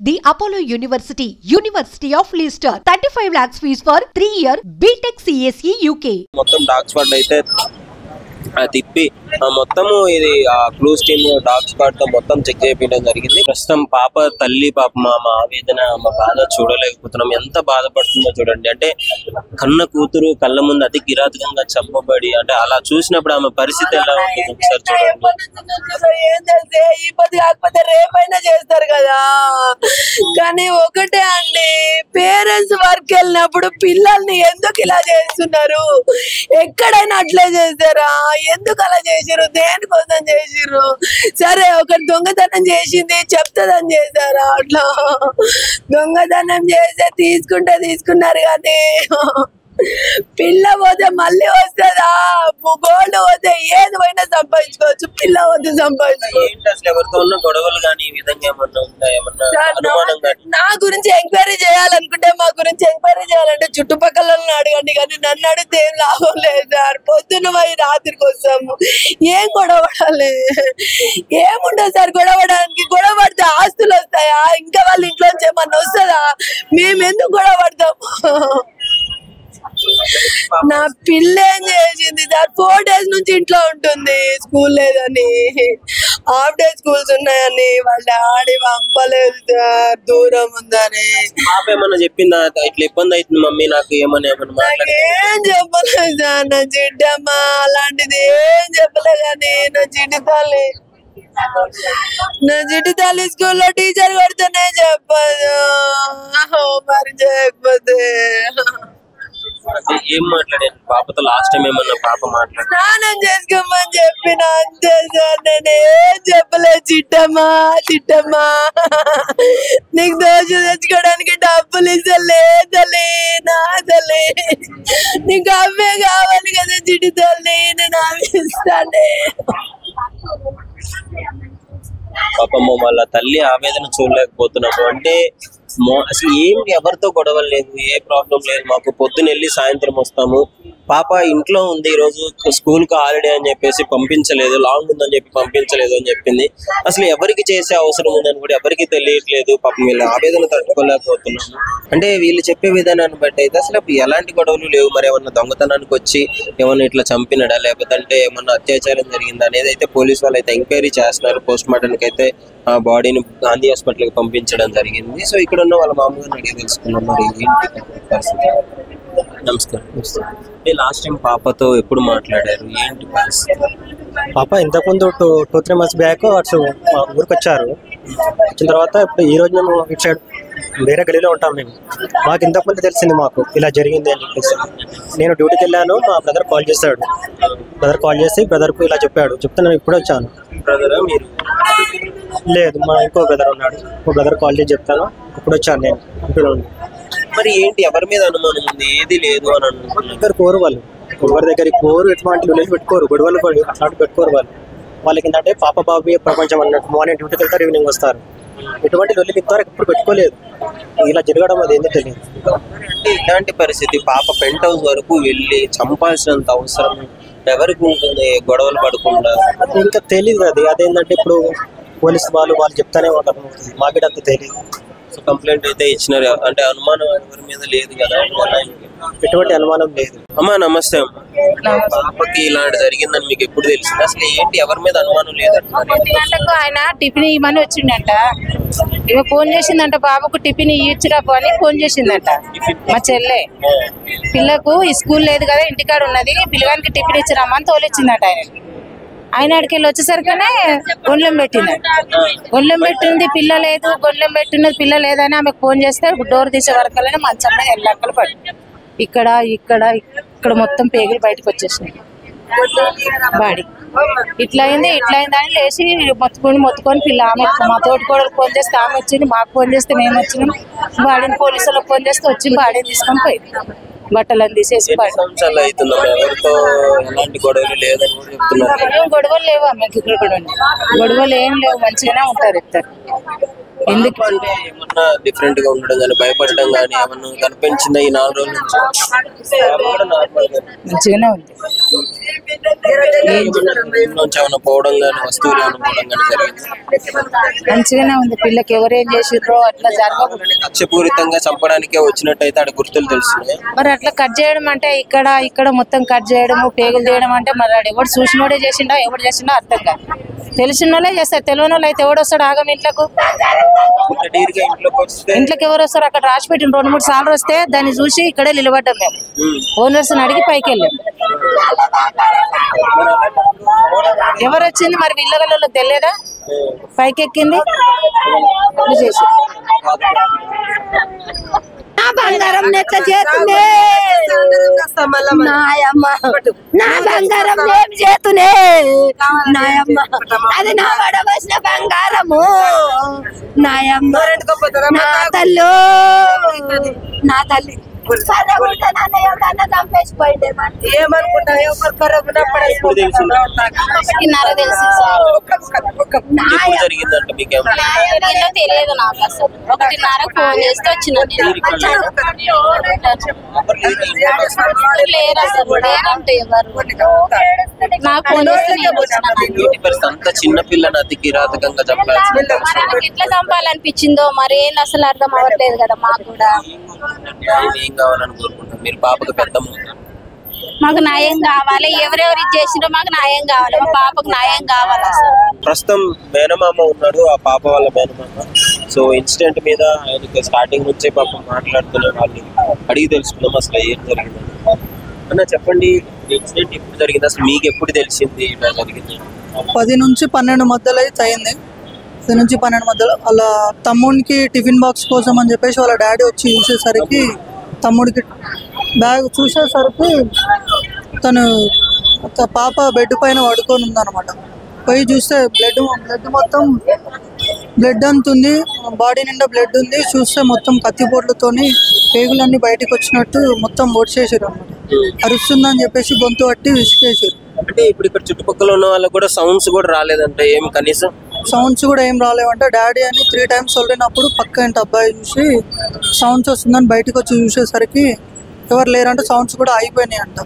The Apollo University, University of Leicester, 35 lakhs fees for 3-year BTech CSE UK. మొత్తం dog spot అయితే తిప్పి మొత్తము ఇది క్లూస్ టీమ్ డాగ్ స్పాట్ తో మొత్తం చెక్ చేయడం జరిగింది. ప్రస్తుతం పాప తల్లి పాప మా ఆవేదన మా బాధ చూడలేకపోతున్నాం. ఎంత బాధపడుతుందో చూడండి. అంటే కన్న కూతురు కళ్ళ ముందు అతి కిరాతకంగా చంపబడి అంటే అలా చూసినప్పుడు ఆమె పరిస్థితి ఎలా ఉంటుంది ఒకసారి చూడండి. కాకపోతే రేపైనా చేస్తారు కదా, కానీ ఒకటే అండి, పేరెంట్స్ వర్క్ వెళ్ళినప్పుడు పిల్లల్ని ఎందుకు ఇలా చేస్తున్నారు? ఎక్కడైనా అట్లే చేస్తారా? ఎందుకు అలా చేసిరు? దేనికోసం చేసిరు? సరే ఒకటి దొంగతనం చేసింది చెప్తుందని చేశారా? అట్లా దొంగతనం చేస్తే తీసుకున్నారు కానీ పిల్ల పోతే మళ్ళీ వస్తుందా? గోల్డ్ పోతే ఏది పోయినా సంపాదించుకోవచ్చు, పిల్ల పోతే సంపాదించుకోవచ్చు. గొడవలు కానీ నా గురించి ఎంక్వైరీ చేయాలనుకుంటే, మా గురించి ఎంక్వైరీ చేయాలంటే చుట్టుపక్కల అడగండి, కానీ నన్ను అడిగితే ఏం లాభం లేదు సార్. పొద్దున్న పోయి రాత్రికి వస్తాము, ఏం గొడవడాలి? ఏముండదు సార్ గొడవడానికి. గొడవ పడితే ఆస్తులు వస్తాయా? ఇంకా వాళ్ళ ఇంట్లోంచి ఏమన్నా వస్తుందా? మేము ఎందుకు గొడవ పడతాము? నా పిల్ల ఏం చేసింది సార్? 4 days నుంచి ఇంట్లో ఉంటుంది, స్కూల్ లేదని, హాఫ్ డే స్కూల్స్ ఉన్నాయని, వాళ్ళ ఆడి పంపలేదు సార్, దూరం ఉందని. ఏమన్నా చెప్పిందా ఇట్లా ఇబ్బంది అవుతుంది మమ్మీ నాకు ఏమని? ఏం చెప్పలేదు సార్. నా జిడ్డమ్మా అలాంటిది ఏం చెప్పలేదు, కానీ నా జిడ్డు తల్లి స్కూల్లో టీచర్ కొడితేనే చెప్పదు, మరి చేయకపోతే. ఏం మాట్లాడాను పాపతో లాస్ట్ టైం? ఏమన్నా పాప మాట్లాడు స్నానం చేసుకోమని చెప్పిన, అంతే సార్. నేను ఏం చెప్పలేదు. చిట్టమ్మా నీకు దోశ తెచ్చుకోవడానికి డబ్బులు ఇస్తలేదలే, నా తల్లి నీకు అవే కావాలి కదా చిట్టి తల్లి, నేను అవి ఇస్తానే. పాపమ్మ వాళ్ళ తల్లి ఆవేదన చూడలేకపోతున్నాము. అంటే అసలు ఏం ఎవరితో గొడవలు లేదు, ఏ ప్రాబ్లం లేదు మాకు. పొద్దున వెళ్ళి సాయంత్రం వస్తాము. పాప ఇంట్లో ఉంది, ఈ రోజు స్కూల్ కి హాలిడే అని చెప్పేసి పంపించలేదు, లాంగ్ ఉందని చెప్పి పంపించలేదు అని చెప్పింది. అసలు ఎవరికి చేసే అవసరం ఉందని కూడా ఎవరికి తెలియట్లేదు. పాపం వీళ్ళ ఆవేదన తట్టుకోలేకపోతున్నాము. అంటే వీళ్ళు చెప్పే విధానాన్ని బట్టి అయితే అసలు ఎలాంటి గొడవలు లేవు. మరి ఏమన్నా దొంగతనానికి వచ్చి ఏమన్నా ఇట్లా చంపినడా, లేకపోతే అంటే ఏమన్నా అత్యాచారం జరిగిందా అనేది అయితే పోలీసు వాళ్ళు అయితే ఎంక్వైరీ చేస్తున్నారు. పోస్ట్ మార్టంకి అయితే ఆ బాడీని గాంధీ హాస్పిటల్ కి పంపించడం జరిగింది. సో ఇక్కడ ఉన్న వాళ్ళ మామూలుగా అడిగి తెలుసుకున్నాం మరి ఏంటి పరిస్థితి. నమస్కారం. లాస్ట్ టైం పాపతో ఎప్పుడు మాట్లాడారు, ఏంటి పరిస్థితి? పాప ఇంతకుముందు 2-3 months బ్యాక్ అటు మా ఊరికి వచ్చారు. వచ్చిన తర్వాత ఇప్పుడు ఈ రోజు మేము ఇటు సైడ్ వేరే గలీలో ఉంటాం మేము. మాకు ఇంతకుముందు తెలిసింది మాకు ఇలా జరిగింది అని చెప్పేసి. నేను డ్యూటీకి వెళ్ళాను, మా బ్రదర్ కాల్ చేశాడు. బ్రదర్ కాల్ చేసి బ్రదర్కు ఇలా చెప్పాడు. చెప్తే నేను ఇప్పుడే వచ్చాను. బ్రదరా మీరు? లేదు, మా ఇంకో బ్రదర్ ఉన్నాడు. ఇంకో బ్రదర్ కాల్ చేసి చెప్తాను, ఇప్పుడు వచ్చాను నేను ఇంట్లో. మరి ఏంటి ఎవరి మీద అనుమానం ఉంది? ఏది లేదు అని అనుకుంటున్నారు. కోరు వాళ్ళు, ఎవరి దగ్గరికి కోరు, ఎటువంటి విలేజ్ పెట్టుకోరు, గొడవలు అట్లాంటి పెట్టుకోరు వాళ్ళు. వాళ్ళకి ఏంటంటే పాప బాబు ప్రపంచం అన్నట్టు. మార్నింగ్ డ్యూటీకి వెళ్తారు, ఈవినింగ్ వస్తారు. ఎటువంటి లొల్లి ఇంతవరకు ఎప్పుడు పెట్టుకోలేదు. ఇలా జరగడం అది ఏంటో తెలియదు. అంటే ఇలాంటి పరిస్థితి పాప పెంట్ హౌస్ వరకు వెళ్ళి చంపాల్సినంత అవసరం ఎవరికి ఉంటుంది? గొడవలు పడకుండా ఇంకా తెలియదు అది. అదేంటంటే ఇప్పుడు పోలీసు వాళ్ళు చెప్తానే ఉంటారు, మాకు అంత తెలియదు. సో కంప్లైంట్ అయితే ఇచ్చినారు. అంటే అనుమానం ఎవరి మీద లేదు కదా? ఎటువంటి అనుమానం లేదు. అమ్మా నమస్తే అమ్మా. పాపకి ఇలాంటి జరిగిందని మీకు ఎప్పుడు తెలిసింది? అసలు ఏంటి ఎవరి మీద అనుమానం లేదంటున్నారు? 1 గంటకు ఆయన టిఫిన్ ఇవ్వమని వచ్చిండంట. ఇవి ఫోన్ చేసిందంట, బాబుకు టిఫిన్ ఇచ్చిరాపు అని ఫోన్ చేసిందంట మా చెల్లె. పిల్లకు స్కూల్ లేదు కదా, ఇంటికాడ ఉన్నది, పిల్లగానికి టిఫిన్ ఇచ్చిరామని తోలిచ్చిందంట. ఆయన ఆడికి వెళ్ళి వచ్చేసరికనే గొండ్లం పెట్టిందంట. గొండ్లం పెట్టింది పిల్ల లేదు, గొండ్లం పెట్టినది పిల్ల లేదని ఆమెకు ఫోన్ చేస్తే డోర్ తీసే వరకనే మంచంలో ఎల్లక్కలు పడి ఇక్కడ ఇక్కడ ఇక్కడ మొత్తం పేగులు బయటకు వచ్చేసినాయి. బాడీ ఇట్లా అయింది అని లేచి మొత్తుకొని పిల్ల ఆమె మా తోటి కూడా ఫోన్ చేస్తే ఆమె వచ్చింది, మాకు ఫోన్ చేస్తే మేము వచ్చినాం. బాడీని పోలీసులకు ఫోన్ చేస్తే వచ్చి బాడీని తీసుకొని పోయింది. బట్టలను తీసేసి గొడవలు లేవు అమ్మకి. ఇక్కడ కూడా గొడవలు ఏం లేవు, మంచిగానే ఉంటారు ఇద్దరు. ఎందుకు అంటే ఏమన్నా డిఫరెంట్ గా ఉండడం కానీ భయపడడం కానీ ఏమన్నా కనిపించిందా ఈ 4 రోజుల నుంచి? మంచిగానే ఉంది. ఏమైనా పోవడం కానీ వస్తువులు ఏమైనా పోవడం కానీ జరిగింది? మంచిగానే ఉంది. పిల్లకి ఎవరేం చేసిండ్రో అట్లా జరగకూడదు. కక్షపూరితంగా చంపడానికే వచ్చినట్టయితే ఆడ గుర్తులు తెలుస్తున్నాయి. మరి అట్లా కట్ చేయడం అంటే ఇక్కడ మొత్తం కట్ చేయడము, పేగులు తీయడం అంటే మరి ఎవడు చూసినోడే చేసిండో ఎవడు చేసిండో అర్థం కాదు. తెలిసిన వాళ్ళే చేస్తారు, తెలియని వాళ్ళు అయితే ఎవడు వస్తాడు ఆగం ఇంట్లోకి? ఇంట్లోకి ఎవరు వస్తారు? అక్కడ రాసి పెట్టిన 2-3 సార్లు వస్తే దాన్ని చూసి ఇక్కడే నిలబడ్డాం మేము. ఓనర్స్ అడిగి పైకి వెళ్ళాం. ఎవరు వచ్చింది మరి ఇళ్ళగల్లో తెలియదా? పైకి ఎక్కింది చేసి నా బంగారం నెట్ల చేతునే నాయమ్మ, నా బంగారం ఏం చేతునే నాయమ్మ, అది నా వడవసిన బంగారము నాయమ్మ, నా తల్లు నా తల్లి ఏమనుకుంటా తెలియదు నాకు అసలు. 1:30 ఫోన్ చేస్తే వచ్చిన లేరు అసలు, లేరంటే ఎవరు నాకు ఫోన్ చేస్తే అంత చిన్న పిల్లని అతి కిరాతకంగా చంపాలి. ఎట్లా చంపాలనిపించిందో మరి ఏం అసలు అర్థం అవ్వట్లేదు కదా మాకు కూడా. ఏం కావాలని కోరుకుంటాం మీరు? పాపకు పెద్దమ్మ, మాకు న్యాయం కావాలి. ఎవరెవరు చేసిండ్రో మాకు న్యాయం కావాలి. మా పాపకు న్యాయం కావాలి. అసలు ప్రస్తుతం మేనమామ ఉన్నాడు, ఆ పాప వాళ్ళ మేనమామ. సో ఇన్సిడెంట్ మీద ఆయనకి స్టార్టింగ్ నుంచే పాపం మాట్లాడుతున్న వాళ్ళని అడిగి తెలుసుకున్నాం అసలు ఏం జరిగింది. అన్న చెప్పండి, ఇన్సిడెంట్ ఎప్పుడు జరిగింది, అసలు మీకు ఎప్పుడు తెలిసింది ఇలా జరిగింది? 10 నుంచి 12 మధ్యలో అయితే అయింది. 10 నుంచి 12 మధ్యలో వాళ్ళ తమ్ముడికి టిఫిన్ బాక్స్ కోసం అని చెప్పేసి వాళ్ళ డాడీ వచ్చి చూసేసరికి, తమ్ముడికి బ్యాగ్ చూసేసరికి తను పాప బెడ్ పైన పడుకొని ఉందన్నమాట. పోయి చూస్తే బ్లడ్ మొత్తం బ్లడ్ అంతుంది, బాడీ నిండా బ్లడ్ ఉంది. చూస్తే మొత్తం కత్తిపోట్లతోని పేగులన్నీ బయటకు వచ్చినట్టు మొత్తం ఒడిచేసారు అన్నమాట. అరుస్తుందని చెప్పేసి గొంతు పట్టి విసికేసారు. అంటే ఇప్పుడు ఇక్కడ చుట్టుపక్కల ఉన్న వాళ్ళకి కూడా సౌండ్స్ కూడా రాలేదంటే ఏం కనీసం సౌండ్స్ కూడా ఏం రాలేవంటే డాడీ అని 3 times వెళ్ళినప్పుడు పక్క ఇంటి అబ్బాయి చూసి సౌండ్స్ వస్తుందని బయటకు వచ్చి చూసేసరికి ఎవరు లేరంటే సౌండ్స్ కూడా అయిపోయినాయి అంట.